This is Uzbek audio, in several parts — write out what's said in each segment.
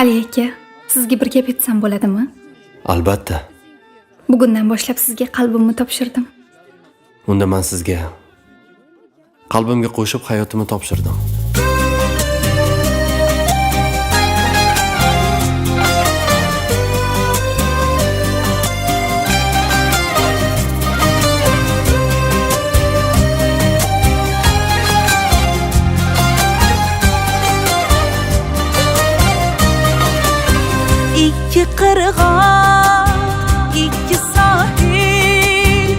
Ali aka, sizga bir gap aytsam bo'ladimi? Albatta. Bugundan boshlab sizga qalbimni topshirdim. Unda men sizga qalbimga qo'shib hayotimni topshirdim. İki qirg'oq, ikki sohil,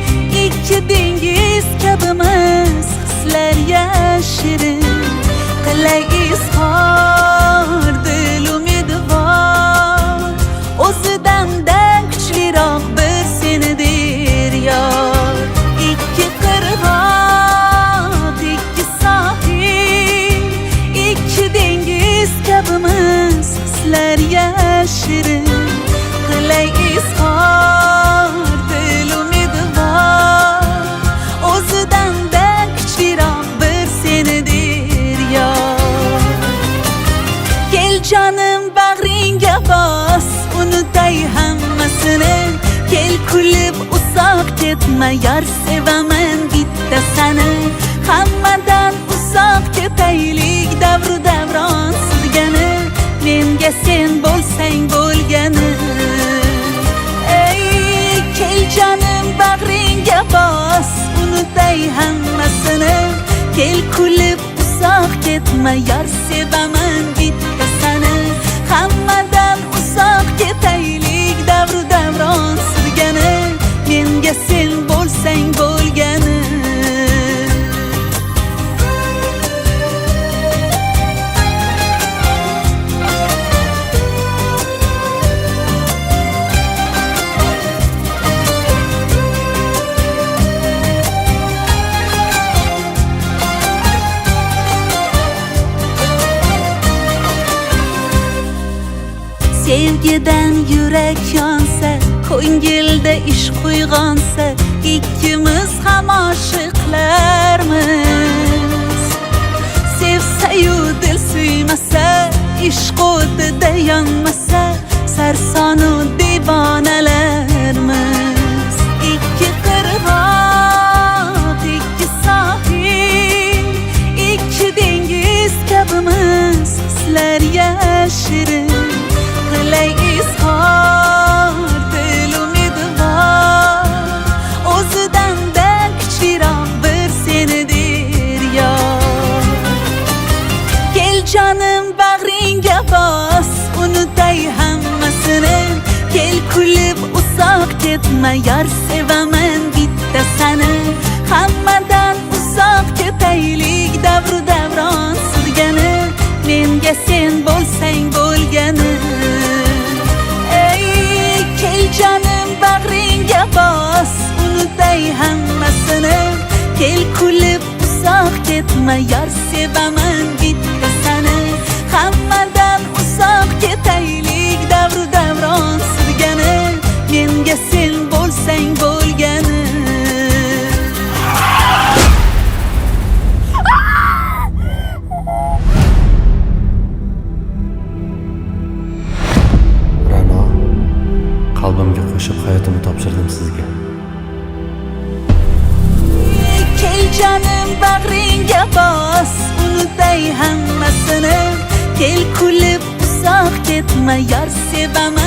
ikki dengiz kabimiz hislar yashirin. Qilay izhor dil umidvor, o'zidan-da kuchliroq bir senidir yor. İki qirg'oq, ikki sohil, ikki dengiz kabimiz hislar yashirin. Qilay izhor dil umidvor, o'zidan-da kuchliroq bir senidir yor. Kel jonim bag'ringga bos, unutay hammasini. Kel kulib uzoq ketma, yor sevaman bitta seni. Hammadan uzoq ketaylik, davru davron suzgani. Menga sen bo'lsang bo'lgani. Ey kel jonim bag'ringga bos, unutay hammasini. Kel kulib uzoq ketma, yor sevaman bitta seni. Hammadan uzoq ketaylik, davru davron suzgani. Menga sen bo'lsang bo'lgani. Sevgidan yurak yonsa, ko'ngilda ishq uyg'onsa, ikkimiz ham oshiqlarmiz. Sevsa-yu dil suymasa, ishq o'tida yonmasa, sarsonu devonalarmiz. Ikki qirg'oq, ikki sohil, ikki dengiz kabimiz hislar yashirin. Qilay izhor dil umidvor, o'zidan-da kuchliroq bir senidir yor. Kel jonim bag'ringga bos, unutay hammasini. Kel kulib uzoq ketma, yor sevaman bitta seni. Hammadan uzoq ketaylik, davru davron suzgani. Menga sen bo'lsang bo'lgani. Jonim bag'ringga bos, unutay hammasini. Kel kulib uzoq ketma, yor sevaman bitta seni. Hammadan uzoq ketaylik, davru davron suzgani. Menga sen bo'lsang bo'lgani. Qalbimga qo'shib hayotimni topshirdim sizga. Kel jonim bag'ringga bos, unutay hammasini. Kel kulib uzoq ketma, yor sevaman